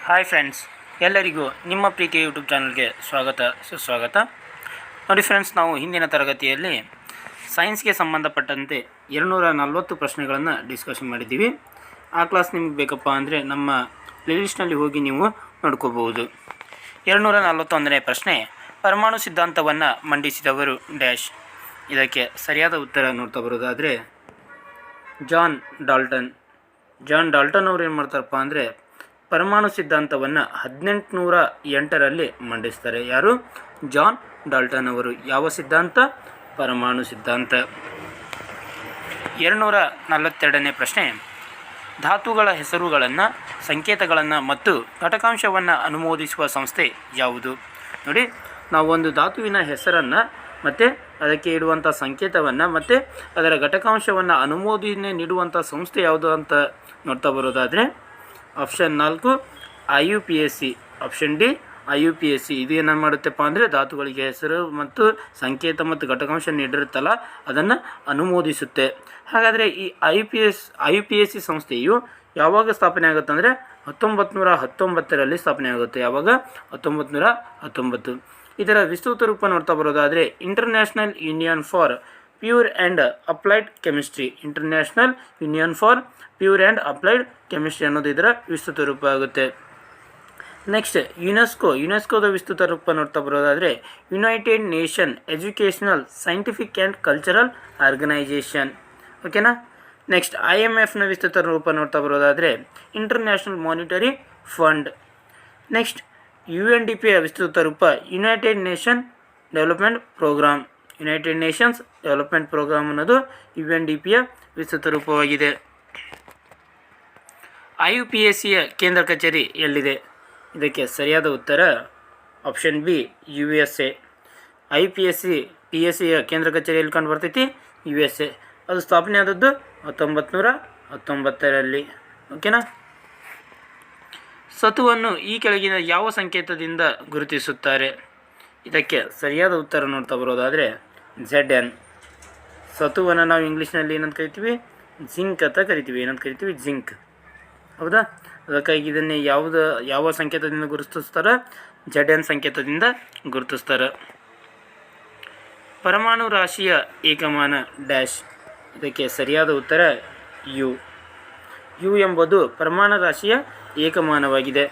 Hi friends, ಎಲ್ಲರಿಗೂ ನಿಮ್ಮ ಪ್ರೀತಿಯ ಯೂಟ್ಯೂಬ್ ಚಾನಲ್ಗೆ ಸುಸ್ವಾಗತ. ನೋಡಿ ಫ್ರೆಂಡ್ಸ್, ನಾವು ಹಿಂದಿನ ತರಗತಿಯಲ್ಲಿ ಸೈನ್ಸ್ಗೆ ಸಂಬಂಧಪಟ್ಟಂತೆ 240 ಪ್ರಶ್ನೆಗಳನ್ನು ಡಿಸ್ಕಷನ್ ಮಾಡಿದ್ದೀವಿ. ಆ ಕ್ಲಾಸ್ ನಿಮಗೆ ಬೇಕಪ್ಪ ಅಂದರೆ ನಮ್ಮ ಪ್ಲೇಲಿಸ್ಟ್ನಲ್ಲಿ ಹೋಗಿ ನೀವು ನೋಡ್ಕೋಬಹುದು. 241ನೇ ಪ್ರಶ್ನೆ, ಪರಮಾಣು ಸಿದ್ಧಾಂತವನ್ನು ಮಂಡಿಸಿದವರು ಡ್ಯಾಶ್. ಇದಕ್ಕೆ ಸರಿಯಾದ ಉತ್ತರ ನೋಡ್ತಾ ಬರೋದಾದರೆ ಜಾನ್ ಡಾಲ್ಟನ್ ಅವರು ಏನು ಮಾಡ್ತಾರಪ್ಪ ಅಂದರೆ ಪರಮಾಣು ಸಿದ್ಧಾಂತವನ್ನು 1808ರಲ್ಲಿ ಮಂಡಿಸ್ತಾರೆ. ಯಾರು? ಜಾನ್ ಡಾಲ್ಟನ್ ಅವರು. ಯಾವ ಸಿದ್ಧಾಂತ? ಪರಮಾಣು ಸಿದ್ಧಾಂತ. 242ನೇ ಪ್ರಶ್ನೆ, ಧಾತುಗಳ ಹೆಸರುಗಳನ್ನು, ಸಂಕೇತಗಳನ್ನು ಮತ್ತು ಘಟಕಾಂಶವನ್ನು ಅನುಮೋದಿಸುವ ಸಂಸ್ಥೆ ಯಾವುದು? ನೋಡಿ, ನಾವು ಒಂದು ಧಾತುವಿನ ಹೆಸರನ್ನು ಮತ್ತು ಅದಕ್ಕೆ ಇಡುವಂಥ ಸಂಕೇತವನ್ನು ಮತ್ತು ಅದರ ಘಟಕಾಂಶವನ್ನು ಅನುಮೋದನೆ ನೀಡುವಂಥ ಸಂಸ್ಥೆ ಯಾವುದು ಅಂತ ನೋಡ್ತಾ ಬರೋದಾದರೆ option 4 IUPAC, option D IUPAC. ಇದು ಏನು ಮಾಡುತ್ತಪ್ಪ ಅಂದರೆ ಧಾತುಗಳಿಗೆ ಹೆಸರು ಮತ್ತು ಸಂಕೇತ ಮತ್ತು ಘಟಕಾಂಶ ನೀಡಿರುತ್ತಲ್ಲ ಅದನ್ನು ಅನುಮೋದಿಸುತ್ತೆ. ಹಾಗಾದರೆ ಈ IUPAC ಸಂಸ್ಥೆಯು ಯಾವಾಗ ಸ್ಥಾಪನೆ ಆಗುತ್ತೆ ಅಂದರೆ 1919ರಲ್ಲಿ ಸ್ಥಾಪನೆ ಆಗುತ್ತೆ. ಯಾವಾಗ? 1919. ಇದರ ವಿಸ್ತೃತ ರೂಪ ನೋಡ್ತಾ ಬರೋದಾದರೆ international union for pure and applied chemistry. International union for pure and applied chemistry ಅನ್ನೋದು ಇದರ ವಿಸ್ತೃತ ರೂಪ ಆಗುತ್ತೆ. ನೆಕ್ಸ್ಟ್ ಯುನೆಸ್ಕೋದ ವಿಸ್ತೃತ ರೂಪ ನೋಡ್ತಾ ಬರೋದಾದರೆ united nation educational scientific and cultural organisation. ಓಕೆನಾ? ನೆಕ್ಸ್ಟ್ IMFನ ವಿಸ್ತೃತ ರೂಪ ನೋಡ್ತಾ ಬರೋದಾದರೆ ಇಂಟರ್ನ್ಯಾಷನಲ್ ಮಾನಿಟರಿ ಫಂಡ್. ನೆಕ್ಸ್ಟ್ UNDPಯ ವಿಸ್ತೃತ ರೂಪ ಯುನೈಟೆಡ್ ನೇಷನ್ಸ್ ಡೆವಲಪ್ಮೆಂಟ್ ಪ್ರೋಗ್ರಾಮ್ ಅನ್ನೋದು UNDPಯ ವಿಸ್ತೃತ ರೂಪವಾಗಿದೆ. IUPACಯ ಕೇಂದ್ರ ಕಚೇರಿ ಎಲ್ಲಿದೆ? ಇದಕ್ಕೆ ಸರಿಯಾದ ಉತ್ತರ ಆಪ್ಷನ್ ಬಿ USA. PACಯ ಕೇಂದ್ರ ಕಚೇರಿ ಎಲ್ಲಿ ಕಂಡು ಬರ್ತೈತಿ? USA. ಅದು ಸ್ಥಾಪನೆ ಆದದ್ದು 1919ರಲ್ಲಿ. ಓಕೆನಾ? ಸತುವನ್ನು ಈ ಕೆಳಗಿನ ಯಾವ ಸಂಕೇತದಿಂದ ಗುರುತಿಸುತ್ತಾರೆ? ಇದಕ್ಕೆ ಸರಿಯಾದ ಉತ್ತರ ನೋಡ್ತಾ ಬರೋದಾದರೆ ZN. ಸತುವನ್ನು ನಾವು ಇಂಗ್ಲೀಷ್ನಲ್ಲಿ ಏನಂತ ಕರಿತೀವಿ? ಜಿಂಕ್ ಅಂತ ಕರಿತೀವಿ. ಏನಂತ ಕರಿತೀವಿ? ಜಿಂಕ್. ಹೌದಾ? ಅದಕ್ಕಾಗಿ ಇದನ್ನೇ ಯಾವ ಸಂಕೇತದಿಂದ ಗುರುತಿಸ್ತಾರೆ? ZN ಸಂಕೇತದಿಂದ ಗುರುತಿಸ್ತಾರೆ. ಪರಮಾಣು ರಾಶಿಯ ಏಕಮಾನ ಡ್ಯಾಶ್. ಇದಕ್ಕೆ ಸರಿಯಾದ ಉತ್ತರ ಯು ಎಂಬುದು ಪರಮಾಣು ರಾಶಿಯ ಏಕಮಾನವಾಗಿದೆ.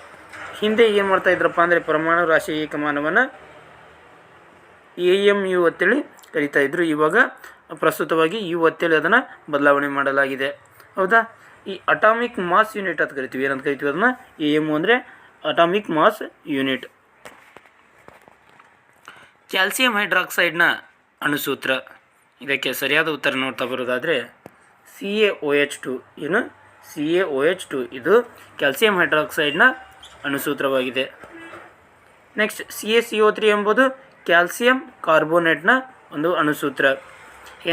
ಹಿಂದೆ ಏನು ಮಾಡ್ತಾ ಇದ್ರಪ್ಪ ಅಂದರೆ ಪರಮಾಣು ರಾಶಿಯ ಏಕಮಾನವನ್ನು AMU ಅಂತೇಳಿ ಕರಿತಾ ಇದ್ರು. ಇವಾಗ ಪ್ರಸ್ತುತವಾಗಿ U ಅಂತೇಳಿ ಅದನ್ನು ಬದಲಾವಣೆ ಮಾಡಲಾಗಿದೆ. ಹೌದಾ? ಈ ಅಟಾಮಿಕ್ ಮಾಸ್ ಯೂನಿಟ್ ಅಂತ ಕರಿತೀವಿ. ಏನಂತ ಕರಿತೀವಿ ಅದನ್ನು? AMU ಅಂದರೆ ಅಟಾಮಿಕ್ ಮಾಸ್ ಯೂನಿಟ್. ಕ್ಯಾಲ್ಸಿಯಂ ಹೈಡ್ರಾಕ್ಸೈಡ್ನ ಅಣುಸೂತ್ರ. ಇದಕ್ಕೆ ಸರಿಯಾದ ಉತ್ತರ ನೋಡ್ತಾ ಬರೋದಾದರೆ CaOH2. ಏನು? CaOH2 ಇದು ಕ್ಯಾಲ್ಸಿಯಂ ಹೈಡ್ರಾಕ್ಸೈಡ್ನ ಅಣುಸೂತ್ರವಾಗಿದೆ. ನೆಕ್ಸ್ಟ್ CaCO3 ಎಂಬುದು ಕ್ಯಾಲ್ಸಿಯಂ ಕಾರ್ಬೋನೇಟ್ನ ಒಂದು ಅಣುಸೂತ್ರ.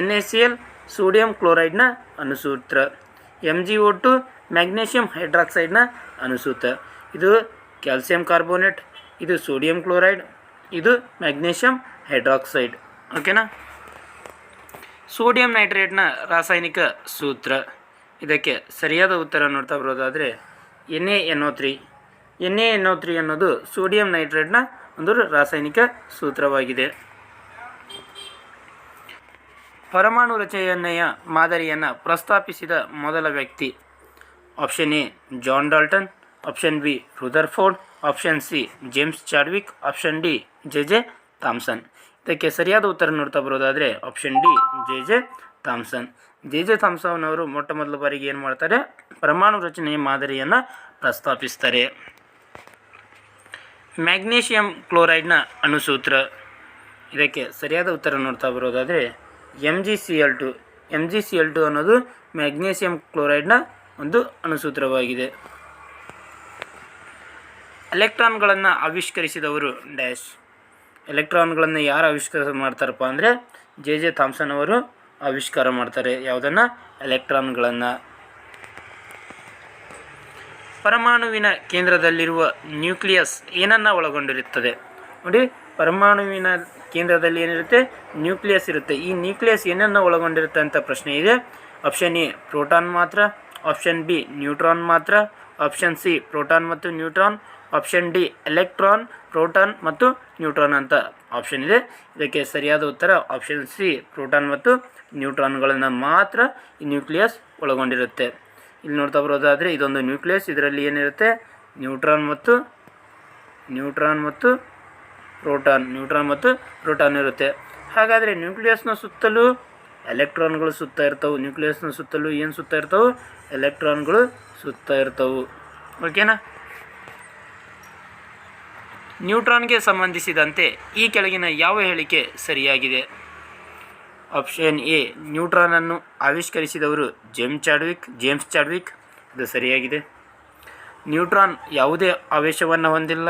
NaCl ಸೋಡಿಯಂ ಕ್ಲೋರೈಡ್ನ ಅಣುಸೂತ್ರ. MgO2 ಮ್ಯಾಗ್ನೇಷಿಯಂ ಹೈಡ್ರಾಕ್ಸೈಡ್ನ ಅಣುಸೂತ್ರ. ಇದು ಕ್ಯಾಲ್ಸಿಯಂ ಕಾರ್ಬೋನೇಟ್, ಇದು ಸೋಡಿಯಂ ಕ್ಲೋರೈಡ್, ಇದು ಮ್ಯಾಗ್ನೇಷಿಯಂ ಹೈಡ್ರಾಕ್ಸೈಡ್. ಓಕೆನಾ? ಸೋಡಿಯಂ ನೈಟ್ರೇಟ್ನ ರಾಸಾಯನಿಕ ಸೂತ್ರ. ಇದಕ್ಕೆ ಸರಿಯಾದ ಉತ್ತರ ನೋಡ್ತಾ ಬರೋದಾದರೆ NaNO3. NaNO3 ಅನ್ನೋದು ಸೋಡಿಯಂ ನೈಟ್ರೇಟ್ನ ಒಂದು ರಾಸಾಯನಿಕ ಸೂತ್ರವಾಗಿದೆ. ಪರಮಾಣು ರಚನೆಯ ಮಾದರಿಯನ್ನು ಪ್ರಸ್ತಾಪಿಸಿದ ಮೊದಲ ವ್ಯಕ್ತಿ? Option A John Dalton, option B Rutherford, option C James Chadwick, option D JJ Thomson. ಇದಕ್ಕೆ ಸರಿಯಾದ ಉತ್ತರ ನೋಡ್ತಾ ಬರೋದಾದರೆ option D JJ Thomson. JJ Thomson ಅವರು ಮೊಟ್ಟ ಮೊದಲ ಬಾರಿಗೆ ಏನು ಮಾಡ್ತಾರೆ? ಪರಮಾಣು ರಚನೆಯ ಮಾದರಿಯನ್ನು ಪ್ರಸ್ತಾಪಿಸ್ತಾರೆ. ಮ್ಯಾಗ್ನೇಷಿಯಂ ಕ್ಲೋರೈಡ್ನ ಅಣುಸೂತ್ರ. ಇದಕ್ಕೆ ಸರಿಯಾದ ಉತ್ತರ ನೋಡ್ತಾ ಬರೋದಾದರೆ MgCl2. MgCl2 ಅನ್ನೋದು ಮ್ಯಾಗ್ನೇಷಿಯಂ ಕ್ಲೋರೈಡ್ನ ಒಂದು ಅಣುಸೂತ್ರವಾಗಿದೆ. ಎಲೆಕ್ಟ್ರಾನ್ಗಳನ್ನು ಆವಿಷ್ಕರಿಸಿದವರು ಡ್ಯಾಶ್. ಎಲೆಕ್ಟ್ರಾನ್ಗಳನ್ನು ಯಾರು ಆವಿಷ್ಕಾರ ಮಾಡ್ತಾರಪ್ಪ ಅಂದರೆ JJ ಥಾಮ್ಸನ್ ಅವರು ಆವಿಷ್ಕಾರ ಮಾಡ್ತಾರೆ. ಯಾವುದನ್ನು? ಎಲೆಕ್ಟ್ರಾನ್ಗಳನ್ನು. ಪರಮಾಣುವಿನ ಕೇಂದ್ರದಲ್ಲಿರುವ ನ್ಯೂಕ್ಲಿಯಸ್ ಏನನ್ನು ಒಳಗೊಂಡಿರುತ್ತದೆ? ನೋಡಿ, ಪರಮಾಣುವಿನ ಕೇಂದ್ರದಲ್ಲಿ ಏನಿರುತ್ತೆ? ನ್ಯೂಕ್ಲಿಯಸ್ ಇರುತ್ತೆ. ಈ ನ್ಯೂಕ್ಲಿಯಸ್ ಏನನ್ನು ಒಳಗೊಂಡಿರುತ್ತೆ ಅಂತ ಪ್ರಶ್ನೆ ಇದೆ. ಆಪ್ಷನ್ ಎ ಪ್ರೋಟಾನ್ ಮಾತ್ರ, ಆಪ್ಷನ್ ಬಿ ನ್ಯೂಟ್ರಾನ್ ಮಾತ್ರ, ಆಪ್ಷನ್ ಸಿ ಪ್ರೋಟಾನ್ ಮತ್ತು neutron, option D electron, proton ಮತ್ತು ನ್ಯೂಟ್ರಾನ್ ಅಂತ ಆಪ್ಷನ್ ಇದೆ. ಇದಕ್ಕೆ ಸರಿಯಾದ ಉತ್ತರ ಆಪ್ಷನ್ ಸಿ ಪ್ರೋಟಾನ್ ಮತ್ತು ನ್ಯೂಟ್ರಾನ್ಗಳನ್ನು ಮಾತ್ರ ಈ ನ್ಯೂಕ್ಲಿಯಸ್ ಒಳಗೊಂಡಿರುತ್ತೆ. ಇಲ್ಲಿ ನೋಡ್ತಾ ಬರೋದಾದರೆ ಇದೊಂದು ನ್ಯೂಕ್ಲಿಯಸ್, ಇದರಲ್ಲಿ ಏನಿರುತ್ತೆ ನ್ಯೂಟ್ರಾನ್ ಮತ್ತು ಪ್ರೋಟಾನ್ ಇರುತ್ತೆ. ಹಾಗಾದರೆ ನ್ಯೂಕ್ಲಿಯಸ್ನ ಸುತ್ತಲೂ ಎಲೆಕ್ಟ್ರಾನ್ಗಳು ಸುತ್ತಾ ಇರ್ತವೆ. ನ್ಯೂಕ್ಲಿಯಸ್ನ ಸುತ್ತಲೂ ಏನು ಸುತ್ತಾ ಇರ್ತವೆ? ಎಲೆಕ್ಟ್ರಾನ್ಗಳು ಸುತ್ತಾ ಇರ್ತವೆ. ಓಕೆನಾ? ನ್ಯೂಟ್ರಾನ್ಗೆ ಸಂಬಂಧಿಸಿದಂತೆ ಈ ಕೆಳಗಿನ ಯಾವ ಹೇಳಿಕೆ ಸರಿಯಾಗಿದೆ? ಆಪ್ಷನ್ ಎ ನ್ಯೂಟ್ರಾನನ್ನು ಆವಿಷ್ಕರಿಸಿದವರು ಜೇಮ್ಸ್ ಚಾಡ್ವಿಕ್. ಇದು ಸರಿಯಾಗಿದೆ. ನ್ಯೂಟ್ರಾನ್ ಯಾವುದೇ ಆವೇಶವನ್ನು ಹೊಂದಿಲ್ಲ.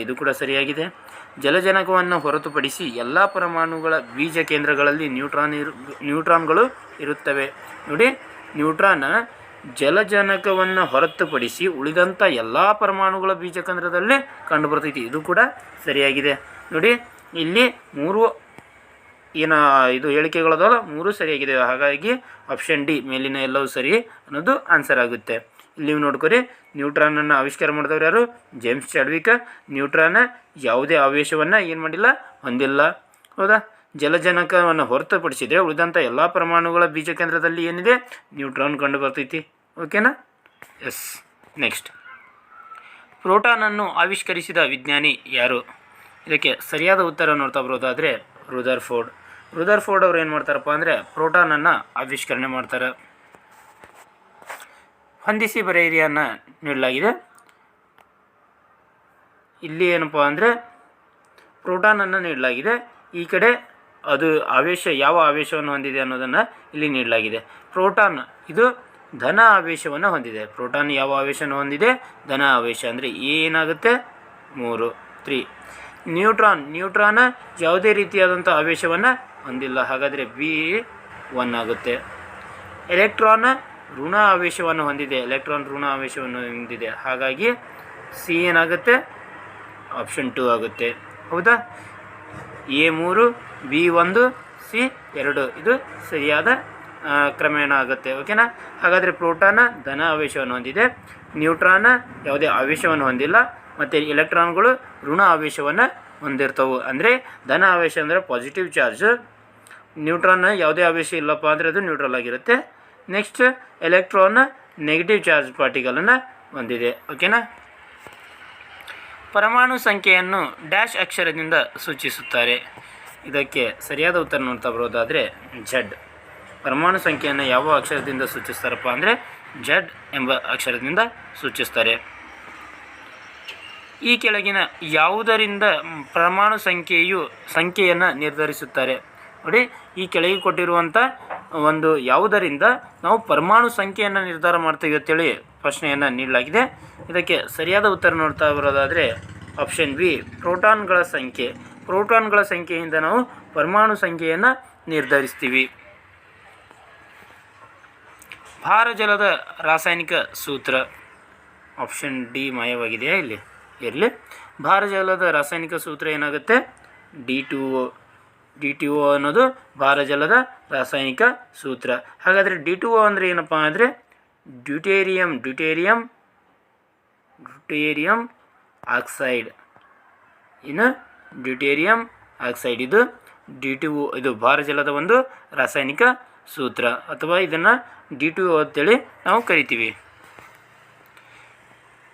ಇದು ಕೂಡ ಸರಿಯಾಗಿದೆ. ಜಲಜನಕವನ್ನು ಹೊರತುಪಡಿಸಿ ಎಲ್ಲ ಪರಮಾಣುಗಳ ಬೀಜ ಕೇಂದ್ರಗಳಲ್ಲಿ ನ್ಯೂಟ್ರಾನ್ಗಳು ಇರುತ್ತವೆ. ನೋಡಿ, ನ್ಯೂಟ್ರಾನ್ ಜಲಜನಕವನ್ನು ಹೊರತುಪಡಿಸಿ ಉಳಿದಂಥ ಎಲ್ಲ ಪರಮಾಣುಗಳ ಬೀಜಕೇಂದ್ರದಲ್ಲೇ ಕಂಡುಬರ್ತೈತಿ. ಇದು ಕೂಡ ಸರಿಯಾಗಿದೆ. ನೋಡಿ, ಇಲ್ಲಿ ಮೂರು ಹೇಳಿಕೆಗಳದಲ್ಲ, ಮೂರು ಸರಿಯಾಗಿದೆ. ಹಾಗಾಗಿ ಆಪ್ಷನ್ ಡಿ ಮೇಲಿನ ಎಲ್ಲವೂ ಸರಿ ಅನ್ನೋದು ಆನ್ಸರ್ ಆಗುತ್ತೆ. ಇಲ್ಲಿ ನೋಡ್ಕೊರಿ, ನ್ಯೂಟ್ರಾನನ್ನು ಆವಿಷ್ಕಾರ ಮಾಡಿದವರು ಯಾರು? James Chadwick. ನ್ಯೂಟ್ರಾನ್ ಯಾವುದೇ ಆವೇಶವನ್ನು ಹೊಂದಿಲ್ಲ. ಹೌದಾ? ಜಲಜನಕವನ್ನು ಹೊರತುಪಡಿಸಿದರೆ ಉಳಿದಂಥ ಎಲ್ಲ ಪರಮಾಣುಗಳ ಬೀಜಕೇಂದ್ರದಲ್ಲಿ ಏನಿದೆ? ನ್ಯೂಟ್ರಾನ್ ಕಂಡು ಬರ್ತೈತಿ. ಓಕೆನಾ? ಎಸ್. ನೆಕ್ಸ್ಟ್, ಪ್ರೋಟಾನನ್ನು ಆವಿಷ್ಕರಿಸಿದ ವಿಜ್ಞಾನಿ ಯಾರು? ಇದಕ್ಕೆ ಸರಿಯಾದ ಉತ್ತರ ನೋಡ್ತಾ ಬರೋದಾದರೆ ರುದರ್ಫೋರ್ಡ್ ಅವರು ಏನು ಮಾಡ್ತಾರಪ್ಪ ಅಂದರೆ ಪ್ರೋಟಾನನ್ನು ಆವಿಷ್ಕರಣೆ ಮಾಡ್ತಾರೆ. ಹೊಂದಿಸಿ ಬರೆಯಿರಿಯನ್ನು ನೀಡಲಾಗಿದೆ. ಇಲ್ಲಿ ಏನಪ್ಪ ಅಂದರೆ ಪ್ರೋಟಾನನ್ನು ನೀಡಲಾಗಿದೆ. ಈ ಕಡೆ ಅದು ಯಾವ ಆವೇಶವನ್ನು ಹೊಂದಿದೆ ಅನ್ನೋದನ್ನು ಇಲ್ಲಿ ನೀಡಲಾಗಿದೆ. ಪ್ರೋಟಾನ್ ಇದು ಧನ ಆವೇಶವನ್ನು ಹೊಂದಿದೆ. ಪ್ರೋಟಾನ್ ಯಾವ ಆವೇಶವನ್ನು ಹೊಂದಿದೆ? ಧನ ಆವೇಶ. ಅಂದರೆ ಏನಾಗುತ್ತೆ? 3. ನ್ಯೂಟ್ರಾನ್ ಯಾವುದೇ ರೀತಿಯಾದಂಥ ಆವೇಶವನ್ನು ಹೊಂದಿಲ್ಲ. ಹಾಗಾದರೆ B1 ಆಗುತ್ತೆ. ಎಲೆಕ್ಟ್ರಾನ್ ಋಣ ಆವೇಶವನ್ನು ಹೊಂದಿದೆ. ಹಾಗಾಗಿ ಸಿ ಏನಾಗುತ್ತೆ? ಆಪ್ಷನ್ 2 ಆಗುತ್ತೆ. ಹೌದಾ? A3, B1, C2 ಇದು ಸರಿಯಾದ ಕ್ರಮೇಣ ಆಗುತ್ತೆ. ಓಕೆನಾ? ಹಾಗಾದರೆ ಪ್ರೋಟಾನ್ ಧನ ಆವೇಶವನ್ನು ಹೊಂದಿದೆ, ನ್ಯೂಟ್ರಾನ್ ಯಾವುದೇ ಆವೇಶವನ್ನು ಹೊಂದಿಲ್ಲ, ಮತ್ತು ಎಲೆಕ್ಟ್ರಾನ್ಗಳು ಋಣ ಆವೇಶವನ್ನು ಹೊಂದಿರ್ತವೆ. ಅಂದರೆ ಧನ ಆವೇಶ ಅಂದರೆ ಪಾಸಿಟಿವ್ ಚಾರ್ಜ್, ನ್ಯೂಟ್ರಾನ್ ಯಾವುದೇ ಆವೇಶ ಇಲ್ಲಪ್ಪ ಅಂದರೆ ಅದು ನ್ಯೂಟ್ರಲ್ ಆಗಿರುತ್ತೆ. ನೆಕ್ಸ್ಟ್ ಎಲೆಕ್ಟ್ರಾನ್ ನೆಗೆಟಿವ್ ಚಾರ್ಜ್ ಪಾರ್ಟಿಕಲನ್ನು ಹೊಂದಿದೆ. ಓಕೆನಾ? ಪರಮಾಣು ಸಂಖ್ಯೆಯನ್ನು ಡ್ಯಾಶ್ ಅಕ್ಷರದಿಂದ ಸೂಚಿಸುತ್ತಾರೆ. ಇದಕ್ಕೆ ಸರಿಯಾದ ಉತ್ತರ ನೋಡ್ತಾ ಬರೋದಾದರೆ Z. ಪರಮಾಣು ಸಂಖ್ಯೆಯನ್ನು ಯಾವ ಅಕ್ಷರದಿಂದ ಸೂಚಿಸ್ತಾರಪ್ಪ ಅಂದರೆ Z ಎಂಬ ಅಕ್ಷರದಿಂದ ಸೂಚಿಸ್ತಾರೆ. ಈ ಕೆಳಗಿನ ಯಾವುದರಿಂದ ಪರಮಾಣು ಸಂಖ್ಯೆಯನ್ನು ನಿರ್ಧರಿಸುತ್ತಾರೆ? ನೋಡಿ, ಈ ಕೆಳಗೆ ಕೊಟ್ಟಿರುವಂಥ ಒಂದು ಯಾವುದರಿಂದ ನಾವು ಪರಮಾಣು ಸಂಖ್ಯೆಯನ್ನು ನಿರ್ಧಾರ ಮಾಡ್ತೀವಿ ಅಂತೇಳಿ ಪ್ರಶ್ನೆಯನ್ನು ನೀಡಲಾಗಿದೆ. ಇದಕ್ಕೆ ಸರಿಯಾದ ಉತ್ತರ ನೋಡ್ತಾ ಬರೋದಾದರೆ ಆಪ್ಷನ್ ಬಿ ಪ್ರೋಟಾನ್ಗಳ ಸಂಖ್ಯೆಯಿಂದ ನಾವು ಪರಮಾಣು ಸಂಖ್ಯೆಯನ್ನು ನಿರ್ಧರಿಸ್ತೀವಿ. ಭಾರಜಲದ ರಾಸಾಯನಿಕ ಸೂತ್ರ. ಆಪ್ಷನ್ ಡಿ ಮಾಯವಾಗಿದೆಯಾ? ಇಲ್ಲಿ ಇರಲಿ. ಭಾರಜಲದ ರಾಸಾಯನಿಕ ಸೂತ್ರ ಏನಾಗುತ್ತೆ? D2O ಅನ್ನೋದು ಭಾರಜಲದ ರಾಸಾಯನಿಕ ಸೂತ್ರ. ಹಾಗಾದರೆ D2O ಅಂದರೆ ಏನಪ್ಪ ಅಂದರೆ ಡ್ಯೂಟೇರಿಯಂ ಆಕ್ಸೈಡ್. ಡ್ಯೂಟೇರಿಯಂ ಆಕ್ಸೈಡ್ ಇದು D2O. ಇದು ಭಾರಜಲದ ಒಂದು ರಾಸಾಯನಿಕ ಸೂತ್ರ, ಅಥವಾ ಇದನ್ನು D2O ಅಂತೇಳಿ ನಾವು ಕರಿತೀವಿ.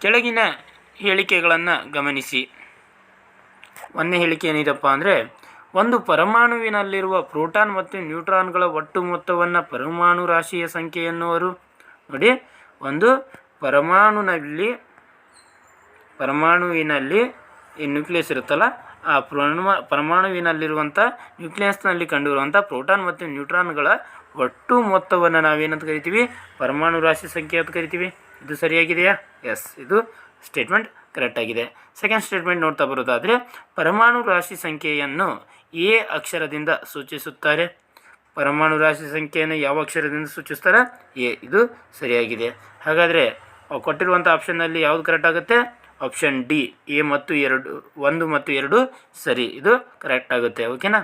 ಕೆಳಗಿನ ಹೇಳಿಕೆಗಳನ್ನು ಗಮನಿಸಿ. ಒಂದನೇ ಹೇಳಿಕೆ ಏನಿದೆಪ್ಪ ಅಂದರೆ ಒಂದು ಪರಮಾಣುವಿನಲ್ಲಿರುವ ಪ್ರೋಟಾನ್ ಮತ್ತು ನ್ಯೂಟ್ರಾನ್ಗಳ ಒಟ್ಟು ಮೊತ್ತವನ್ನು ಪರಮಾಣು ರಾಶಿಯ ಸಂಖ್ಯೆ ಎನ್ನುವರು. ನೋಡಿ, ಒಂದು ಪರಮಾಣುವಿನಲ್ಲಿ ಈ ನ್ಯೂಕ್ಲಿಯಸ್ ಇರುತ್ತಲ್ಲ, ಆ ಪರಮಾಣುವಿನಲ್ಲಿರುವಂಥ ನ್ಯೂಕ್ಲಿಯಸ್ನಲ್ಲಿ ಕಂಡುಬರುವಂಥ ಪ್ರೋಟಾನ್ ಮತ್ತು ನ್ಯೂಟ್ರಾನ್ಗಳ ಒಟ್ಟು ಮೊತ್ತವನ್ನು ನಾವೇನಂತ ಕರಿತೀವಿ? ಪರಮಾಣು ರಾಶಿ ಸಂಖ್ಯೆ ಅಂತ ಕರಿತೀವಿ. ಇದು ಸರಿಯಾಗಿದೆಯಾ? ಎಸ್, ಇದು ಸ್ಟೇಟ್ಮೆಂಟ್ ಕರೆಕ್ಟ್ ಆಗಿದೆ. ಸೆಕೆಂಡ್ ಸ್ಟೇಟ್ಮೆಂಟ್ ನೋಡ್ತಾ ಬರೋದಾದರೆ ಪರಮಾಣು ರಾಶಿ ಸಂಖ್ಯೆಯನ್ನು ಎ ಅಕ್ಷರದಿಂದ ಸೂಚಿಸುತ್ತಾರೆ. ಪರಮಾಣು ರಾಶಿ ಸಂಖ್ಯೆಯನ್ನು ಯಾವ ಅಕ್ಷರದಿಂದ ಸೂಚಿಸ್ತಾರೆ? ಎ. ಇದು ಸರಿಯಾಗಿದೆ. ಹಾಗಾದರೆ ಕೊಟ್ಟಿರುವಂಥ ಆಪ್ಷನ್ನಲ್ಲಿ ಯಾವುದು ಕರೆಕ್ಟ್ ಆಗುತ್ತೆ? ಆಪ್ಷನ್ ಡಿ, A ಮತ್ತು 1 ಮತ್ತು 2 ಸರಿ. ಇದು ಕರೆಕ್ಟ್ ಆಗುತ್ತೆ. ಓಕೆನಾ?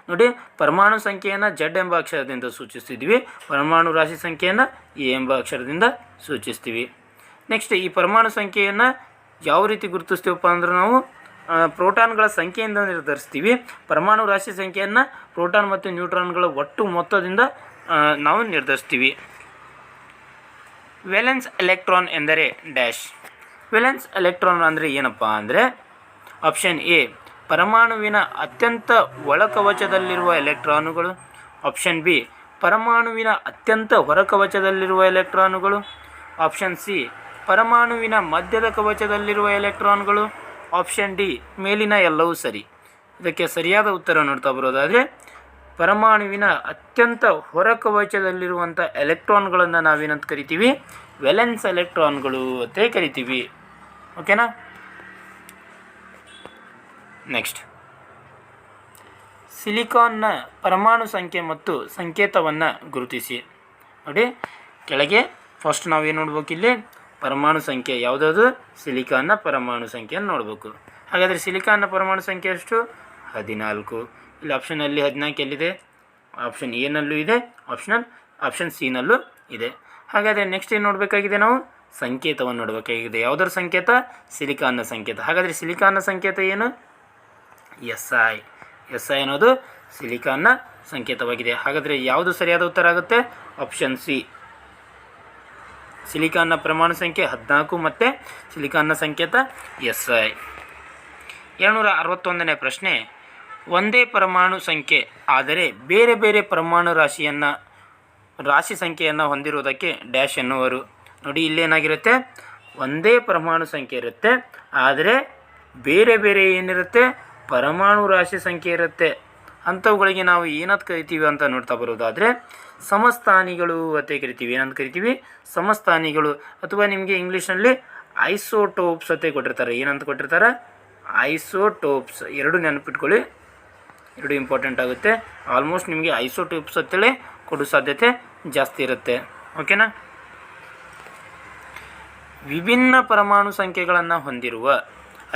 ನೋಡಿ, ಪರಮಾಣು ಸಂಖ್ಯೆಯನ್ನು Z ಎಂಬ ಅಕ್ಷರದಿಂದ ಸೂಚಿಸ್ತಿದ್ವಿ, ಪರಮಾಣು ರಾಶಿ ಸಂಖ್ಯೆಯನ್ನು A ಎಂಬ ಅಕ್ಷರದಿಂದ ಸೂಚಿಸ್ತೀವಿ. ನೆಕ್ಸ್ಟ್ ಈ ಪರಮಾಣು ಸಂಖ್ಯೆಯನ್ನು ಯಾವ ರೀತಿ ಗುರುತಿಸ್ತೀವಪ್ಪ ಅಂದ್ರೆ ನಾವು ಪ್ರೋಟಾನ್ಗಳ ಸಂಖ್ಯೆಯಿಂದ ನಿರ್ಧರಿಸ್ತೀವಿ. ಪರಮಾಣು ರಾಶಿ ಸಂಖ್ಯೆಯನ್ನು ಪ್ರೋಟಾನ್ ಮತ್ತು ನ್ಯೂಟ್ರಾನ್ಗಳ ಒಟ್ಟು ಮೊತ್ತದಿಂದ ನಾವು ನಿರ್ಧರಿಸ್ತೀವಿ. ವೇಲೆನ್ಸ್ ಎಲೆಕ್ಟ್ರಾನ್ ಎಂದರೆ ಡ್ಯಾಶ್. ವೇಲೆನ್ಸ್ ಎಲೆಕ್ಟ್ರಾನ್ ಅಂದರೆ ಏನಪ್ಪ ಅಂದರೆ ಆಪ್ಷನ್ ಎ ಪರಮಾಣುವಿನ ಅತ್ಯಂತ ಒಳಕವಚದಲ್ಲಿರುವ ಎಲೆಕ್ಟ್ರಾನುಗಳು, ಆಪ್ಷನ್ ಬಿ ಪರಮಾಣುವಿನ ಅತ್ಯಂತ ಹೊರಕವಚದಲ್ಲಿರುವ ಎಲೆಕ್ಟ್ರಾನುಗಳು, ಆಪ್ಷನ್ ಸಿ ಪರಮಾಣುವಿನ ಮಧ್ಯದ ಕವಚದಲ್ಲಿರುವ ಎಲೆಕ್ಟ್ರಾನ್ಗಳು, ಆಪ್ಷನ್ ಡಿ ಮೇಲಿನ ಎಲ್ಲವೂ ಸರಿ. ಇದಕ್ಕೆ ಸರಿಯಾದ ಉತ್ತರ ನೋಡ್ತಾ ಬರೋದಾದರೆ ಪರಮಾಣುವಿನ ಅತ್ಯಂತ ಹೊರಕವಚದಲ್ಲಿರುವಂಥ ಎಲೆಕ್ಟ್ರಾನ್ಗಳನ್ನು ನಾವೇನಂತ ಕರಿತೀವಿ, ವೇಲೆನ್ಸ್ ಎಲೆಕ್ಟ್ರಾನ್ಗಳು ಅಂತ ಕರಿತೀವಿ. ಓಕೆನಾ. ನೆಕ್ಸ್ಟ್, ಸಿಲಿಕಾನ್ನ ಪರಮಾಣು ಸಂಖ್ಯೆ ಮತ್ತು ಸಂಕೇತವನ್ನು ಗುರುತಿಸಿ. ನೋಡಿ, ಕೆಳಗೆ ಫಸ್ಟ್ ನಾವೇನು ನೋಡ್ಬೇಕು, ಇಲ್ಲಿ ಪರಮಾಣು ಸಂಖ್ಯೆ ಯಾವುದಾದ್ರು ಸಿಲಿಕಾನ್ನ ಪರಮಾಣು ಸಂಖ್ಯೆಯನ್ನು ನೋಡಬೇಕು. ಹಾಗಾದರೆ ಸಿಲಿಕಾನ್ನ ಪರಮಾಣು ಸಂಖ್ಯೆ ಎಷ್ಟು? 14. ಇಲ್ಲಿ ಆಪ್ಷನಲ್ಲಿ 14 ಎಲ್ಲಿದೆ? ಆಪ್ಷನ್ ಎನಲ್ಲೂ ಇದೆ, ಆಪ್ಷನ್ ಸಿನಲ್ಲೂ ಇದೆ. ಹಾಗಾದರೆ ನೆಕ್ಸ್ಟ್ ಏನು ನೋಡಬೇಕಾಗಿದೆ, ನಾವು ಸಂಕೇತವನ್ನು ನೋಡಬೇಕಾಗಿದೆ. ಯಾವುದರ ಸಂಕೇತ? ಸಿಲಿಕಾನ್ನ ಸಂಕೇತ. ಹಾಗಾದರೆ ಸಿಲಿಕಾನ್ನ ಸಂಕೇತ ಏನು? SI. SI ಅನ್ನೋದು ಸಿಲಿಕಾನ್ನ ಸಂಕೇತವಾಗಿದೆ. ಹಾಗಾದರೆ ಯಾವುದು ಸರಿಯಾದ ಉತ್ತರ ಆಗುತ್ತೆ? Option C. ಸಿಲಿಕಾನ್ನ ಪರಮಾಣು ಸಂಖ್ಯೆ 14 ಮತ್ತು ಸಿಲಿಕಾನ್ನ ಸಂಕೇತ SI. 761ನೇ ಪ್ರಶ್ನೆ, ಒಂದೇ ಪರಮಾಣು ಸಂಖ್ಯೆ ಆದರೆ ಬೇರೆ ಬೇರೆ ಪರಮಾಣು ರಾಶಿ ಸಂಖ್ಯೆಯನ್ನು ಹೊಂದಿರುವುದಕ್ಕೆ ಡ್ಯಾಶ್ ಎನ್ನುವರು. ನೋಡಿ, ಇಲ್ಲೇನಾಗಿರುತ್ತೆ, ಒಂದೇ ಪರಮಾಣು ಸಂಖ್ಯೆ ಇರುತ್ತೆ, ಆದರೆ ಬೇರೆ ಬೇರೆ ಏನಿರುತ್ತೆ, ಪರಮಾಣು ರಾಶಿ ಸಂಖ್ಯೆ ಇರುತ್ತೆ. ಅಂಥವುಗಳಿಗೆ ನಾವು ಏನಂತ ಕರಿತೀವಿ ಅಂತ ನೋಡ್ತಾ ಬರೋದಾದರೆ ಸಮಸ್ಥಾನಿಗಳು ಅಂತ ಕರಿತೀವಿ. ಏನಂತ ಕರಿತೀವಿ? ಸಮಸ್ಥಾನಿಗಳು. ಅಥವಾ ನಿಮಗೆ ಇಂಗ್ಲೀಷ್ನಲ್ಲಿ ಐಸೋಟೋಪ್ಸ್ ಅಂತ ಕೊಟ್ಟಿರ್ತಾರೆ. ಏನಂತ ಕೊಟ್ಟಿರ್ತಾರೆ? ಐಸೋಟೋಪ್ಸ್. ಎರಡು ನೆನಪಿಟ್ಕೊಳ್ಳಿ, ಎರಡು ಇಂಪಾರ್ಟೆಂಟ್ ಆಗುತ್ತೆ. ಆಲ್ಮೋಸ್ಟ್ ನಿಮಗೆ ಐಸೋಟೋಪ್ಸ್ ಅಂತೇಳಿ ಕೊಡೋ ಸಾಧ್ಯತೆ ಜಾಸ್ತಿ ಇರುತ್ತೆ. ಓಕೆನಾ. ವಿಭಿನ್ನ ಪರಮಾಣು ಸಂಖ್ಯೆಗಳನ್ನು ಹೊಂದಿರುವ,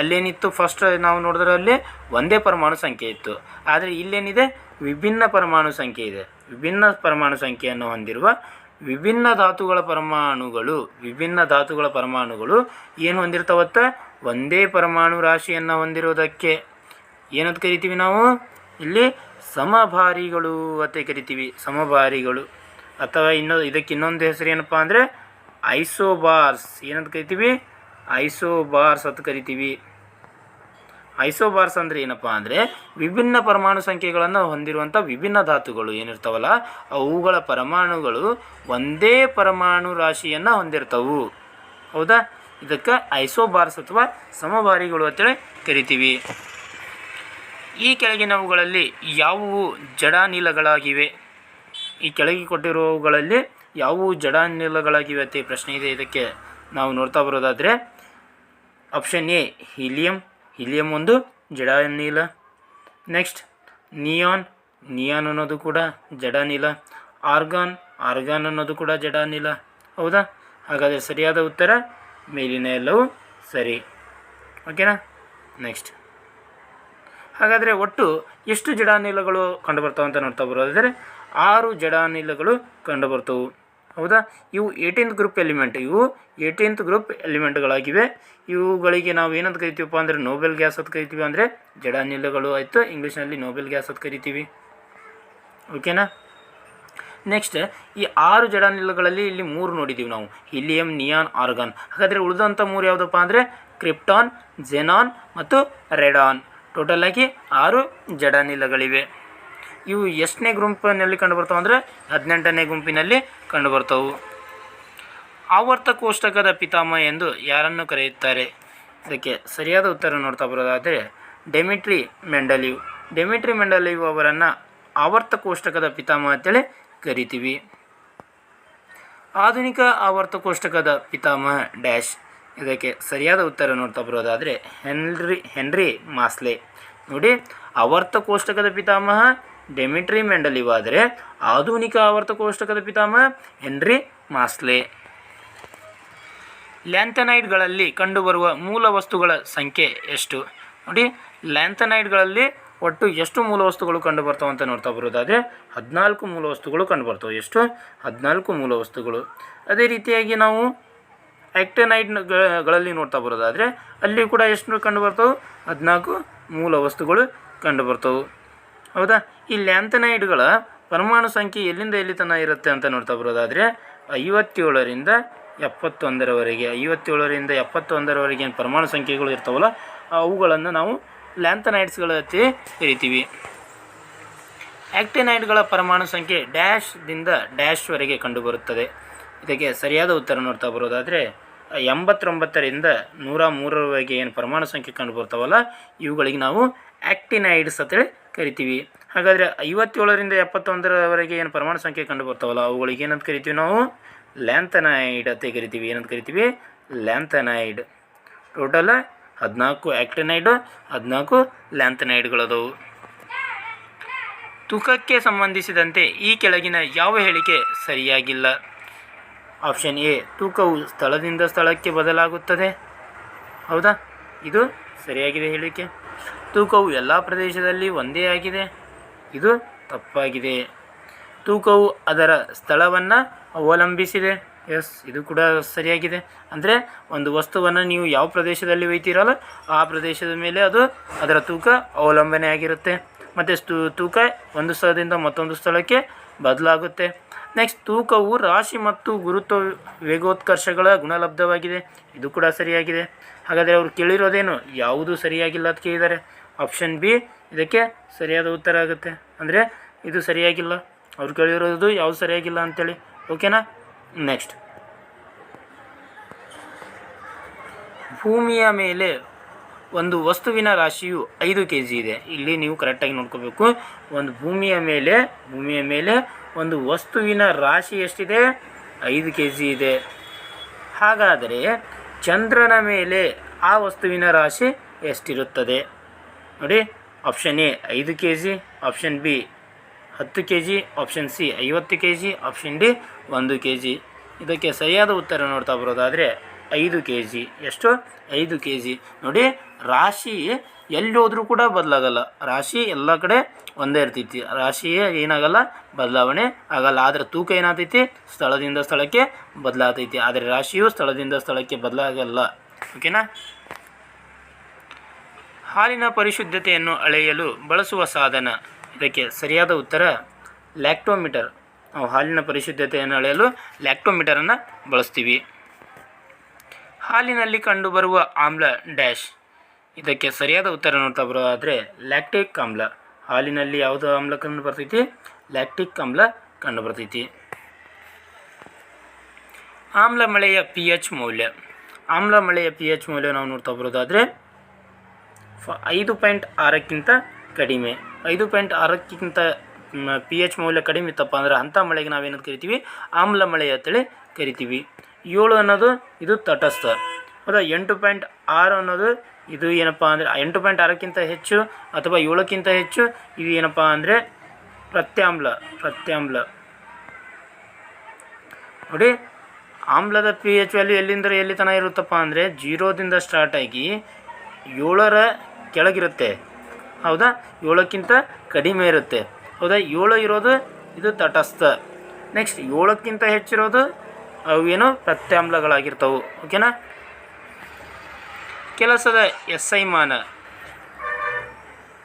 ಅಲ್ಲೇನಿತ್ತು ಫಸ್ಟ್ ನಾವು ನೋಡಿದ್ರೆ ಅಲ್ಲಿ ಒಂದೇ ಪರಮಾಣು ಸಂಖ್ಯೆ ಇತ್ತು, ಆದರೆ ಇಲ್ಲೇನಿದೆ ವಿಭಿನ್ನ ಪರಮಾಣು ಸಂಖ್ಯೆ ಇದೆ. ವಿಭಿನ್ನ ಪರಮಾಣು ಸಂಖ್ಯೆಯನ್ನು ಹೊಂದಿರುವ ವಿಭಿನ್ನ ಧಾತುಗಳ ಪರಮಾಣುಗಳು ಏನು ಹೊಂದಿರ್ತಾವತ್ತ? ಒಂದೇ ಪರಮಾಣು ರಾಶಿಯನ್ನು ಹೊಂದಿರೋದಕ್ಕೆ ಏನಂತ ಕರಿತೀವಿ ನಾವು? ಇಲ್ಲಿ ಸಮಭಾರಿಗಳು ಅಂತ ಕರಿತೀವಿ. ಸಮಭಾರಿಗಳು. ಅಥವಾ ಇದಕ್ಕೆ ಇನ್ನೊಂದು ಹೆಸರು ಏನಪ್ಪ ಅಂದರೆ ಐಸೋಬಾರ್ಸ್. ಏನಂತ ಕರಿತೀವಿ? ಐಸೋಬಾರ್ಸ್ ಅಂತ ಕರಿತೀವಿ. ಐಸೋಬಾರ್ಸ್ ಅಂದರೆ ಏನಪ್ಪ ಅಂದರೆ ವಿಭಿನ್ನ ಪರಮಾಣು ಸಂಖ್ಯೆಗಳನ್ನು ಹೊಂದಿರುವಂಥ ವಿಭಿನ್ನ ಧಾತುಗಳು ಏನಿರ್ತಾವಲ್ಲ, ಅವುಗಳ ಪರಮಾಣುಗಳು ಒಂದೇ ಪರಮಾಣು ರಾಶಿಯನ್ನು ಹೊಂದಿರ್ತವು. ಹೌದಾ? ಇದಕ್ಕೆ ಐಸೋಬಾರ್ಸ್ ಅಥವಾ ಸಮಭಾರಿಗಳು ಅಂತೇಳಿ ಕರಿತೀವಿ. ಈ ಕೆಳಗಿನವುಗಳಲ್ಲಿ ಯಾವುವು ಜಡಾನಿಲಗಳಾಗಿವೆ? ಈ ಕೆಳಗೆ ಕೊಟ್ಟಿರುವವುಗಳಲ್ಲಿ ಯಾವುವು ಜಡಾನಿಲಗಳಾಗಿವೆ ಅಂತ ಪ್ರಶ್ನೆ ಇದೆ. ಇದಕ್ಕೆ ನಾವು ನೋಡ್ತಾ ಬರೋದಾದರೆ ಆಪ್ಷನ್ ಎ ಹೀಲಿಯಂ. ಹೀಲಿಯಂ ಒಂದು ಜಡಾನಿಲ. ನೆಕ್ಸ್ಟ್ ನಿಯಾನ್ ಅನ್ನೋದು ಕೂಡ ಜಡಾನಿಲ. ಆರ್ಗಾನ್ ಅನ್ನೋದು ಕೂಡ ಜಡಾನಿಲ. ಹೌದಾ? ಹಾಗಾದರೆ ಸರಿಯಾದ ಉತ್ತರ ಮೇಲಿನ ಎಲ್ಲವೂ ಸರಿ. ಓಕೆನಾ. ನೆಕ್ಸ್ಟ್, ಹಾಗಾದರೆ ಒಟ್ಟು ಎಷ್ಟು ಜಡಾನಿಲಗಳು ಕಂಡುಬರ್ತಾವೆ ಅಂತ ನೋಡ್ತಾ ಬರೋದಾದರೆ 6 ಜಡಾನಿಲಗಳು ಕಂಡುಬರ್ತವೆ. ಹೌದಾ? ಇವು 18th ಗ್ರೂಪ್ ಎಲಿಮೆಂಟ್. ಇವು 18th ಗ್ರೂಪ್ ಎಲಿಮೆಂಟ್ಗಳಾಗಿವೆ. ಇವುಗಳಿಗೆ ನಾವು ಏನಂತ ಕರಿತೀವಪ್ಪ ಅಂದರೆ ನೋಬೆಲ್ ಗ್ಯಾಸ್ ಅಂತ ಕರಿತೀವಿ. ಅಂದರೆ ಜಡಾನಿಲಗಳು ಆಯಿತು, ಇಂಗ್ಲೀಷ್ನಲ್ಲಿ ನೋಬೆಲ್ ಗ್ಯಾಸ್ ಅಂತ ಕರಿತೀವಿ. ಓಕೆನಾ. ನೆಕ್ಸ್ಟ್, ಈ 6 ಜಡಾನಿಲಗಳಲ್ಲಿ ಇಲ್ಲಿ 3 ನೋಡಿದ್ದೀವಿ ನಾವು, ಹೀಲಿಯಂ, ನಿಯಾನ್, ಆರ್ಗಾನ್. ಹಾಗಾದರೆ ಉಳಿದಂಥ 3 ಯಾವುದಪ್ಪ ಅಂದರೆ ಕ್ರಿಪ್ಟಾನ್, ಝೆನಾನ್ ಮತ್ತು ರೆಡಾನ್. ಟೋಟಲಾಗಿ 6 ಜಡಾನಿಲಗಳಿವೆ. ಇವು ಎಷ್ಟನೇ ಗುಂಪಿನಲ್ಲಿ ಕಂಡುಬರ್ತಾವೆ ಅಂದರೆ 18ನೇ ಗುಂಪಿನಲ್ಲಿ ಕಂಡುಬರ್ತವು. ಆವರ್ತ ಕೋಷ್ಟಕದ ಪಿತಾಮಹ ಎಂದು ಯಾರನ್ನು ಕರೆಯುತ್ತಾರೆ? ಇದಕ್ಕೆ ಸರಿಯಾದ ಉತ್ತರ ನೋಡ್ತಾ ಬರೋದಾದರೆ ಡೆಮಿಟ್ರಿ ಮೆಂಡಲೀವ್ ಅವರನ್ನು ಆವರ್ತ ಕೋಷ್ಟಕದ ಪಿತಾಮಹ ಅಂತೇಳಿ ಕರಿತೀವಿ. ಆಧುನಿಕ ಆವರ್ತ ಕೋಷ್ಟಕದ ಪಿತಾಮಹ ಡ್ಯಾಶ್. ಇದಕ್ಕೆ ಸರಿಯಾದ ಉತ್ತರ ನೋಡ್ತಾ ಬರೋದಾದರೆ ಹೆನ್ರಿ ಮಾಸ್ಲೆ. ನೋಡಿ, ಆವರ್ತ ಕೋಷ್ಟಕದ ಪಿತಾಮಹ ಡೆಮಿಟ್ರಿ ಮೆಂಡಲೀವ್ ಆದರೆ ಆಧುನಿಕ ಆವರ್ತ ಕೋಷ್ಟಕದ ಪಿತಾಮಹ ಹೆನ್ರಿ ಮಾಸ್ಲೆ. ಲ್ಯಾಂಥನೈಡ್ಗಳಲ್ಲಿ ಕಂಡುಬರುವ ಮೂಲ ವಸ್ತುಗಳ ಸಂಖ್ಯೆ ಎಷ್ಟು? ನೋಡಿ, ಲ್ಯಾಂಥನೈಡ್ಗಳಲ್ಲಿ ಒಟ್ಟು ಎಷ್ಟು ಮೂಲ ವಸ್ತುಗಳು ಕಂಡು ಬರ್ತಾವೆ ಅಂತ ನೋಡ್ತಾ ಬರೋದಾದರೆ 14 ಮೂಲ ವಸ್ತುಗಳು ಕಂಡು ಬರ್ತವೆ. ಎಷ್ಟು? 14 ಮೂಲ ವಸ್ತುಗಳು. ಅದೇ ರೀತಿಯಾಗಿ ನಾವು ಆಕ್ಟಿನೈಡ್ಗಳಲ್ಲಿ ನೋಡ್ತಾ ಬರೋದಾದರೆ ಅಲ್ಲಿ ಕೂಡ ಎಷ್ಟು ಕಂಡು ಬರ್ತವೆ? 14 ಮೂಲ ವಸ್ತುಗಳು ಕಂಡು ಬರ್ತವೆ. ಹೌದಾ? ಈ ಲ್ಯಾಂಥನೈಡ್ಗಳ ಪರಮಾಣು ಸಂಖ್ಯೆ ಎಲ್ಲಿಂದ ಎಲ್ಲಿ ತನಕ ಇರುತ್ತೆ ಅಂತ ನೋಡ್ತಾ ಬರೋದಾದರೆ 57ರಿಂದ 71ರವರೆಗೆ. 57ರಿಂದ 71ರವರೆಗೆ ಏನು ಪರಮಾಣು ಸಂಖ್ಯೆಗಳು ಇರ್ತಾವಲ್ಲ ಅವುಗಳನ್ನು ನಾವು ಲ್ಯಾಂಥನೈಡ್ಸ್ಗಳ ಅಂತ ಕರಿತೀವಿ. ಆಕ್ಟಿನೈಡ್ಗಳ ಪರಮಾಣು ಸಂಖ್ಯೆ ಡ್ಯಾಶ್ದಿಂದ ಡ್ಯಾಶ್ವರೆಗೆ ಕಂಡುಬರುತ್ತದೆ. ಇದಕ್ಕೆ ಸರಿಯಾದ ಉತ್ತರ ನೋಡ್ತಾ ಬರೋದಾದರೆ 89ರಿಂದ 103ರವರೆಗೆ ಏನು ಪರಮಾಣು ಸಂಖ್ಯೆ ಕಂಡು ಬರ್ತಾವಲ್ಲ ಇವುಗಳಿಗೆ ನಾವು ಆಕ್ಟಿನೈಡ್ಸ್ ಅಂತೇಳಿ ಕರಿತೀವಿ. ಹಾಗಾದರೆ 57ರಿಂದ 71ರವರೆಗೆ ಏನು ಪರಮಾಣು ಸಂಖ್ಯೆ ಕಂಡು ಬರ್ತಾವಲ್ಲ ಅವುಗಳಿಗೆ ಏನಂತ ಕರಿತೀವಿ? ನಾವು ಲ್ಯಾಂಥನೈಡ್ ಅಂತ ಕರಿತೀವಿ. ಏನಂತ ಕರಿತೀವಿ? ಲ್ಯಾಂಥನೈಡ್. ಟೋಟಲ್ 14 ಆಕ್ಟಿನೈಡು, 14 ಲ್ಯಾಂಥನೈಡ್ಗಳದವು. ತೂಕಕ್ಕೆ ಸಂಬಂಧಿಸಿದಂತೆ ಈ ಕೆಳಗಿನ ಯಾವ ಹೇಳಿಕೆ ಸರಿಯಾಗಿಲ್ಲ? ಆಪ್ಷನ್ ಎ, ತೂಕವು ಸ್ಥಳದಿಂದ ಸ್ಥಳಕ್ಕೆ ಬದಲಾಗುತ್ತದೆ. ಹೌದಾ? ಇದು ಸರಿಯಾಗಿದೆ ಹೇಳಿಕೆ. ತೂಕವು ಎಲ್ಲ ಪ್ರದೇಶದಲ್ಲಿ ಒಂದೇ ಆಗಿದೆ. ಇದು ತಪ್ಪಾಗಿದೆ. ತೂಕವು ಅದರ ಸ್ಥಳವನ್ನು ಅವಲಂಬಿಸಿದೆ. ಎಸ್, ಇದು ಕೂಡ ಸರಿಯಾಗಿದೆ. ಅಂದರೆ ಒಂದು ವಸ್ತುವನ್ನು ನೀವು ಯಾವ ಪ್ರದೇಶದಲ್ಲಿ ಒಯ್ತೀರಲ್ಲ ಆ ಪ್ರದೇಶದ ಮೇಲೆ ಅದು ಅದರ ತೂಕ ಅವಲಂಬನೆ ಆಗಿರುತ್ತೆ. ಮತ್ತು ತೂಕ ಒಂದು ಸ್ಥಳದಿಂದ ಮತ್ತೊಂದು ಸ್ಥಳಕ್ಕೆ ಬದಲಾಗುತ್ತೆ. ನೆಕ್ಸ್ಟ್, ತೂಕವು ರಾಶಿ ಮತ್ತು ಗುರುತ್ವ ವೇಗೋತ್ಕರ್ಷಗಳ ಗುಣಲಬ್ಧವಾಗಿದೆ. ಇದು ಕೂಡ ಸರಿಯಾಗಿದೆ. ಹಾಗಾದರೆ ಅವರು ಕೇಳಿರೋದೇನು? ಯಾವುದು ಸರಿಯಾಗಿಲ್ಲ ಅಂತ ಕೇಳಿದ್ದಾರೆ. ಆಪ್ಷನ್ ಬಿ ಇದಕ್ಕೆ ಸರಿಯಾದ ಉತ್ತರ ಆಗುತ್ತೆ. ಅಂದರೆ ಇದು ಸರಿಯಾಗಿಲ್ಲ. ಅವ್ರು ಕೇಳಿರೋದು ಯಾವುದು ಸರಿಯಾಗಿಲ್ಲ ಅಂತೇಳಿ. ಓಕೆನಾ? ನೆಕ್ಸ್ಟ್, ಭೂಮಿಯ ಮೇಲೆ ಒಂದು ವಸ್ತುವಿನ ರಾಶಿಯು 5 kg ಇದೆ. ಇಲ್ಲಿ ನೀವು ಕರೆಕ್ಟಾಗಿ ನೋಡ್ಕೋಬೇಕು. ಒಂದು ಭೂಮಿಯ ಮೇಲೆ ಒಂದು ವಸ್ತುವಿನ ರಾಶಿ ಎಷ್ಟಿದೆ? 5 kg ಇದೆ. ಹಾಗಾದರೆ ಚಂದ್ರನ ಮೇಲೆ ಆ ವಸ್ತುವಿನ ರಾಶಿ ಎಷ್ಟಿರುತ್ತದೆ? ನೋಡಿ, option A 5 kg, option B 10 kg, option C 50 kg, option D 1 kg. ಇದಕ್ಕೆ ಸರಿಯಾದ ಉತ್ತರ ನೋಡ್ತಾ ಬರೋದಾದರೆ 5 kg. ಎಷ್ಟು? 5 kg. ನೋಡಿ, ರಾಶಿ ಎಲ್ಲಿ ಹೋದರೂ ಕೂಡ ಬದಲಾಗಲ್ಲ. ರಾಶಿ ಎಲ್ಲ ಕಡೆ ಒಂದೇ ಇರ್ತೈತಿ. ರಾಶಿ ಏನಾಗಲ್ಲ, ಬದಲಾವಣೆ ಆಗಲ್ಲ. ಆದರೆ ತೂಕ ಏನಾಗ್ತೈತಿ? ಸ್ಥಳದಿಂದ ಸ್ಥಳಕ್ಕೆ ಬದಲಾಗ್ತೈತಿ. ಆದರೆ ರಾಶಿಯು ಸ್ಥಳದಿಂದ ಸ್ಥಳಕ್ಕೆ ಬದಲಾಗಲ್ಲ. ಓಕೆನಾ? ಹಾಲಿನ ಪರಿಶುದ್ಧತೆಯನ್ನು ಅಳೆಯಲು ಬಳಸುವ ಸಾಧನ. ಇದಕ್ಕೆ ಸರಿಯಾದ ಉತ್ತರ ಲ್ಯಾಕ್ಟೋಮೀಟರ್. ನಾವು ಹಾಲಿನ ಪರಿಶುದ್ಧತೆಯನ್ನು ಅಳೆಯಲು ಲ್ಯಾಕ್ಟೋಮೀಟರನ್ನು ಬಳಸ್ತೀವಿ. ಹಾಲಿನಲ್ಲಿ ಕಂಡುಬರುವ ಆಮ್ಲ ಡ್ಯಾಶ್. ಇದಕ್ಕೆ ಸರಿಯಾದ ಉತ್ತರ ನೋಡ್ತಾ ಬರೋದಾದರೆ ಲ್ಯಾಕ್ಟಿಕ್ ಆಮ್ಲ. ಹಾಲಿನಲ್ಲಿ ಯಾವುದು ಆಮ್ಲ ಕಂಡು ಬರ್ತೈತಿ? ಲ್ಯಾಕ್ಟಿಕ್ ಆಮ್ಲ ಕಂಡು ಬರ್ತೈತಿ. ಆಮ್ಲಮಳೆಯ pH ಮೌಲ್ಯ. ಆಮ್ಲಮಳೆಯ pH ಮೌಲ್ಯ ನಾವು ನೋಡ್ತಾ ಬರೋದಾದರೆ 5.6ಕ್ಕಿಂತ ಕಡಿಮೆ. 5.6ಕ್ಕಿಂತ pH ಮೌಲ್ಯ ಕಡಿಮೆ ಇತ್ತಪ್ಪ ಅಂದ್ರೆ ಅಂಥ ಮಳೆಗೆ ನಾವೇನಂತ ಕರಿತೀವಿ? ಆಮ್ಲಮಳೆ ಅಂತೇಳಿ ಕರಿತೀವಿ. 7 ಅನ್ನೋದು ಇದು ತಟಸ್ಥ. ಹೌದಾ? 8.6 ಅನ್ನೋದು ಇದು ಏನಪ್ಪ ಅಂದರೆ 8.6ಕ್ಕಿಂತ ಹೆಚ್ಚು ಅಥವಾ 7ಕ್ಕಿಂತ ಹೆಚ್ಚು ಇದು ಏನಪ್ಪ ಅಂದರೆ ಪ್ರತ್ಯಾಮ್ಲ. ನೋಡಿ, ಆಮ್ಲದ pH ವ್ಯಾಲ್ಯೂ ಎಲ್ಲಿಂದ ಎಲ್ಲಿ ತನಕ ಇರುತ್ತಪ್ಪ ಅಂದರೆ 0ದಿಂದ ಸ್ಟಾರ್ಟ್ ಆಗಿ 7ರ ಕೆಳಗಿರುತ್ತೆ. ಹೌದಾ? 7ಕ್ಕಿಂತ ಕಡಿಮೆ ಇರುತ್ತೆ. ಹೌದಾ? 7 ಇರೋದು ಇದು ತಟಸ್ಥ. ನೆಕ್ಸ್ಟ್ 7ಕ್ಕಿಂತ ಹೆಚ್ಚಿರೋದು ಅವೇನು ಪ್ರತ್ಯಾಮ್ಲಗಳಾಗಿರ್ತವೆ. ಓಕೆನಾ? ಕೆಲಸದ SI ಮಾನ.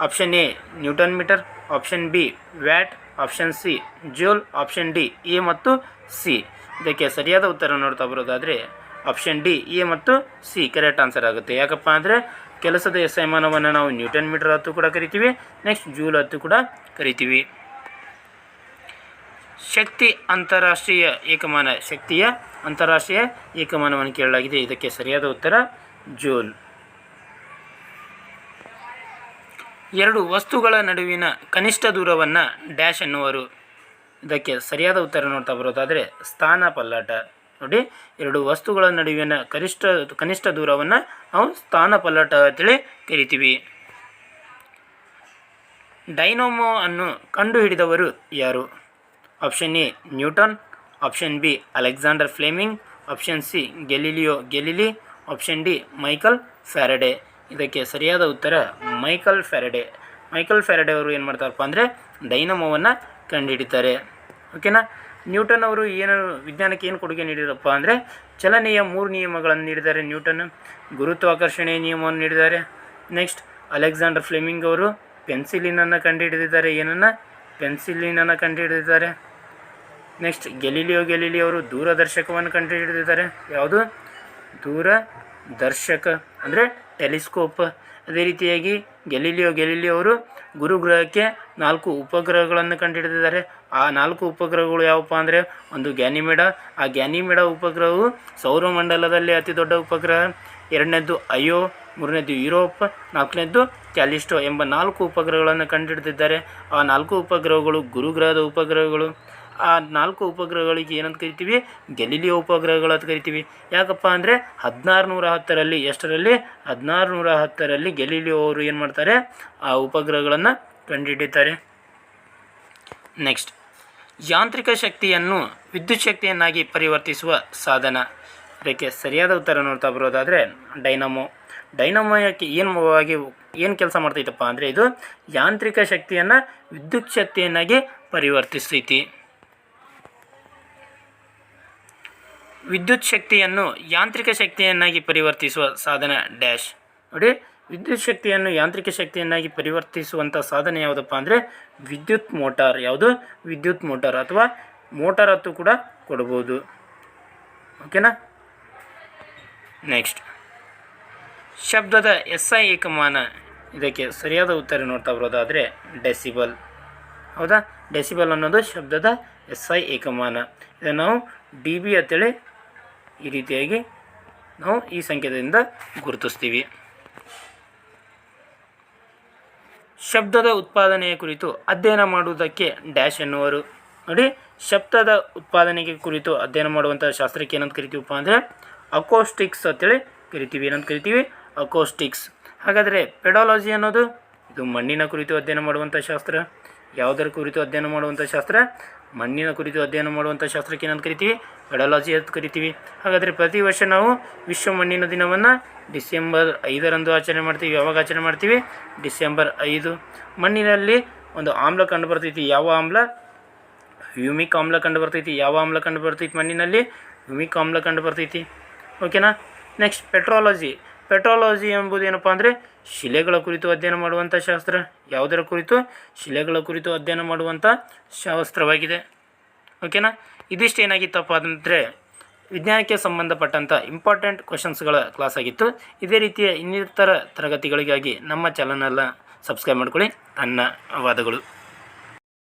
Option A newton metre, option B watt, option C joule, option D A ಮತ್ತು ಸಿ. ಇದಕ್ಕೆ ಸರಿಯಾದ ಉತ್ತರ ನೋಡ್ತಾ ಬರೋದಾದರೆ ಆಪ್ಷನ್ ಡಿ ಎ ಮತ್ತು ಸಿ ಕರೆಕ್ಟ್ ಆನ್ಸರ್ ಆಗುತ್ತೆ. ಯಾಕಪ್ಪ ಅಂದರೆ ಕೆಲಸದ SI ಮಾನವನ್ನು ನಾವು ನ್ಯೂಟನ್ ಮೀಟರ್ ಹತ್ತು ಕೂಡ ಕರಿತೀವಿ. ನೆಕ್ಸ್ಟ್ ಜೂಲ್ ಹತ್ತು ಕೂಡ ಕರಿತೀವಿ. ಶಕ್ತಿಯ ಅಂತಾರಾಷ್ಟ್ರೀಯ ಏಕಮಾನವನ್ನು ಕೇಳಲಾಗಿದೆ. ಇದಕ್ಕೆ ಸರಿಯಾದ ಉತ್ತರ ಜೂಲ್. 2 ವಸ್ತುಗಳ ನಡುವಿನ ಕನಿಷ್ಠ ದೂರವನ್ನು ಡ್ಯಾಶ್ ಎನ್ನುವರು. ಇದಕ್ಕೆ ಸರಿಯಾದ ಉತ್ತರ ನೋಡ್ತಾ ಬರೋದಾದರೆ ಸ್ಥಾನ ಪಲ್ಲಟ. ನೋಡಿ, 2 ವಸ್ತುಗಳ ನಡುವಿನ ಕನಿಷ್ಠ ದೂರವನ್ನು ನಾವು ಸ್ಥಾನ ಪಲ್ಲಟ ಅಂತೇಳಿ ಕರಿತೀವಿ. ಡೈನಮೋ ಅನ್ನು ಕಂಡುಹಿಡಿದವರು ಯಾರು? Option A Newton, option B Alexander Fleming, option C Galileo Galilei, option D Michael Faraday. ಇದಕ್ಕೆ ಸರಿಯಾದ ಉತ್ತರ ಮೈಕಲ್ ಫ್ಯಾರಡೆ. ಮೈಕಲ್ ಫ್ಯಾರಡೆ ಅವರು ಏನು ಮಾಡ್ತಾರಪ್ಪ ಅಂದರೆ ಡೈನಮೋವನ್ನು ಕಂಡುಹಿಡಿತಾರೆ. ಓಕೆನಾ. ನ್ಯೂಟನ್ ಅವರು ಏನು ವಿಜ್ಞಾನಕ್ಕೆ ಏನು ಕೊಡುಗೆ ನೀಡಿರಪ್ಪ ಅಂದರೆ ಚಲನೆಯ 3 ನಿಯಮಗಳನ್ನು ನೀಡಿದ್ದಾರೆ. ನ್ಯೂಟನ್ ಗುರುತ್ವಾಕರ್ಷಣೆಯ ನಿಯಮವನ್ನು ನೀಡಿದ್ದಾರೆ. ನೆಕ್ಸ್ಟ್ ಅಲೆಕ್ಸಾಂಡರ್ ಫ್ಲೆಮಿಂಗ್ ಅವರು ಪೆನ್ಸಿಲಿನನ್ನು ಕಂಡುಹಿಡಿದಿದ್ದಾರೆ. ಪೆನ್ಸಿಲಿನನ್ನು ಕಂಡುಹಿಡಿದಿದ್ದಾರೆ. ನೆಕ್ಸ್ಟ್ ಗೆಲಿಲಿಯೋ ಅವರು ದೂರದರ್ಶಕವನ್ನು ಕಂಡುಹಿಡಿದಿದ್ದಾರೆ. ಯಾವುದು? ದೂರದರ್ಶಕ ಅಂದರೆ ಟೆಲಿಸ್ಕೋಪ್. ಅದೇ ರೀತಿಯಾಗಿ ಗೆಲಿಲಿಯೋ ಅವರು ಗುರುಗ್ರಹಕ್ಕೆ 4 ಉಪಗ್ರಹಗಳನ್ನು ಕಂಡುಹಿಡಿದಿದ್ದಾರೆ. ಆ 4 ಉಪಗ್ರಹಗಳು ಯಾವಪ್ಪ ಅಂದರೆ ಒಂದು ಗ್ಯಾನಿಮೇಡ. ಆ ಗ್ಯಾನಿಮೇಡ ಉಪಗ್ರಹವು ಸೌರಮಂಡಲದಲ್ಲಿ ಅತಿ ದೊಡ್ಡ ಉಪಗ್ರಹ. 2ನೇದ್ದು ಅಯೋ, 3ನೇದ್ದು ಯುರೋಪ್, 4ನೇದ್ದು ಕ್ಯಾಲಿಸ್ಟೋ ಎಂಬ 4 ಉಪಗ್ರಹಗಳನ್ನು ಕಂಡುಹಿಡಿದಿದ್ದಾರೆ. ಆ 4 ಉಪಗ್ರಹಗಳು ಗುರುಗ್ರಹದ ಉಪಗ್ರಹಗಳು. ಆ 4 ಉಪಗ್ರಹಗಳಿಗೆ ಏನಂತ ಕರಿತೀವಿ? ಗೆಲಿಲಿಯೋ ಉಪಗ್ರಹಗಳು ಅಂತ ಕರಿತೀವಿ. ಯಾಕಪ್ಪ ಅಂದರೆ 1610ರಲ್ಲಿ 1610ರಲ್ಲಿ ಗೆಲಿಲಿಯೋ ಅವರು ಏನು ಮಾಡ್ತಾರೆ? ಆ ಉಪಗ್ರಹಗಳನ್ನು ಕಂಡುಹಿಡಿತಾರೆ. ನೆಕ್ಸ್ಟ್ ಯಾಂತ್ರಿಕ ಶಕ್ತಿಯನ್ನು ವಿದ್ಯುತ್ ಶಕ್ತಿಯನ್ನಾಗಿ ಪರಿವರ್ತಿಸುವ ಸಾಧನ. ಇದಕ್ಕೆ ಸರಿಯಾದ ಉತ್ತರ ನೋಡ್ತಾ ಬರೋದಾದರೆ ಡೈನಮೋ ಏನು ಕೆಲಸ ಮಾಡ್ತೈತಪ್ಪ ಅಂದರೆ ಇದು ಯಾಂತ್ರಿಕ ಶಕ್ತಿಯನ್ನು ವಿದ್ಯುತ್ ಶಕ್ತಿಯನ್ನಾಗಿ ಪರಿವರ್ತಿಸ್ತೈತಿ. ವಿದ್ಯುತ್ ಶಕ್ತಿಯನ್ನು ಯಾಂತ್ರಿಕ ಶಕ್ತಿಯನ್ನಾಗಿ ಪರಿವರ್ತಿಸುವ ಸಾಧನ ಡ್ಯಾಶ್. ನೋಡಿ, ವಿದ್ಯುತ್ ಶಕ್ತಿಯನ್ನು ಯಾಂತ್ರಿಕ ಶಕ್ತಿಯನ್ನಾಗಿ ಪರಿವರ್ತಿಸುವಂಥ ಸಾಧನ ಯಾವುದಪ್ಪ ಅಂದರೆ ವಿದ್ಯುತ್ ಮೋಟಾರ್. ಯಾವುದು? ವಿದ್ಯುತ್ ಮೋಟಾರ್ ಅಥವಾ ಮೋಟಾರ್ ಹತ್ತು ಕೂಡ ಕೊಡ್ಬೋದು. ಓಕೆನಾ. ನೆಕ್ಸ್ಟ್ ಶಬ್ದದ SI ಏಕಮಾನ. ಇದಕ್ಕೆ ಸರಿಯಾದ ಉತ್ತರ ನೋಡ್ತಾ ಬರೋದಾದರೆ ಡೆಸಿಬಲ್. ಹೌದಾ? ಡೆಸಿಬಲ್ ಅನ್ನೋದು ಶಬ್ದದ SI ಏಕಮಾನ. ಇದನ್ನು ನಾವು dB ಅಂತೇಳಿ ಈ ರೀತಿಯಾಗಿ ನಾವು ಈ ಸಂಕೇತದಿಂದ ಗುರುತಿಸ್ತೀವಿ. ಶಬ್ದದ ಉತ್ಪಾದನೆಯ ಕುರಿತು ಅಧ್ಯಯನ ಮಾಡುವುದಕ್ಕೆ ಡ್ಯಾಶ್ ಎನ್ನುವರು. ನೋಡಿ, ಶಬ್ದದ ಉತ್ಪಾದನೆಗೆ ಕುರಿತು ಅಧ್ಯಯನ ಮಾಡುವಂಥ ಶಾಸ್ತ್ರಕ್ಕೆ ಏನಂತ ಕರಿತೀವಪ್ಪ ಅಂದರೆ ಅಕೋಸ್ಟಿಕ್ಸ್ ಅಂತೇಳಿ ಕರಿತೀವಿ. ಏನಂತ ಕರಿತೀವಿ? ಅಕೋಸ್ಟಿಕ್ಸ್. ಹಾಗಾದರೆ ಪೆಡಾಲಜಿ ಅನ್ನೋದು ಇದು ಮಣ್ಣಿನ ಕುರಿತು ಅಧ್ಯಯನ ಮಾಡುವಂಥ ಶಾಸ್ತ್ರ. ಯಾವುದರ ಕುರಿತು ಅಧ್ಯಯನ ಮಾಡುವಂಥ ಶಾಸ್ತ್ರ? ಮಣ್ಣಿನ ಕುರಿತು ಅಧ್ಯಯನ ಮಾಡುವಂಥ ಶಾಸ್ತ್ರಕ್ಕೆ ಏನಂತ ಕರಿತೀವಿ? ಪೆಡಾಲಜಿ ಅಂತ ಕರಿತೀವಿ. ಹಾಗಾದರೆ ಪ್ರತಿ ವರ್ಷ ನಾವು ವಿಶ್ವ ಮಣ್ಣಿನ ದಿನವನ್ನು ಡಿಸೆಂಬರ್ 5ರಂದು ಆಚರಣೆ ಮಾಡ್ತೀವಿ. ಯಾವಾಗ ಆಚರಣೆ ಮಾಡ್ತೀವಿ? ಡಿಸೆಂಬರ್ 5. ಮಣ್ಣಿನಲ್ಲಿ ಒಂದು ಆಮ್ಲ ಕಂಡು ಬರ್ತೈತಿ. ಯಾವ ಆಮ್ಲ? ಹ್ಯೂಮಿಕ್ ಆಮ್ಲ ಕಂಡು ಬರ್ತೈತಿ. ಯಾವ ಆಮ್ಲ ಕಂಡು ಬರ್ತೈತಿ ಮಣ್ಣಿನಲ್ಲಿ? ಹ್ಯೂಮಿಕ್ ಆಮ್ಲ ಕಂಡು ಬರ್ತೈತಿ. ಓಕೆನಾ. ನೆಕ್ಸ್ಟ್ ಪೆಟ್ರೋಲಜಿ ಎಂಬುದು ಏನಪ್ಪ ಅಂದರೆ ಶಿಲೆಗಳ ಕುರಿತು ಅಧ್ಯಯನ ಮಾಡುವಂಥ ಶಾಸ್ತ್ರ. ಯಾವುದರ ಕುರಿತು? ಶಿಲೆಗಳ ಕುರಿತು ಅಧ್ಯಯನ ಮಾಡುವಂಥ ಶಾಸ್ತ್ರವಾಗಿದೆ. ಓಕೆನಾ. ಇದಿಷ್ಟು ಏನಾಗಿತ್ತಪ್ಪ ಅಂದರೆ ವಿಜ್ಞಾನಕ್ಕೆ ಸಂಬಂಧಪಟ್ಟಂಥ ಇಂಪಾರ್ಟೆಂಟ್ ಕ್ವಶನ್ಸ್ಗಳ ಕ್ಲಾಸ್ ಆಗಿತ್ತು. ಇದೇ ರೀತಿಯ ಇನ್ನಿತರ ತರಗತಿಗಳಿಗಾಗಿ ನಮ್ಮ ಚಾನಲನ್ನು ಸಬ್ಸ್ಕ್ರೈಬ್ ಮಾಡ್ಕೊಳ್ಳಿ. ಧನ್ಯವಾದಗಳು.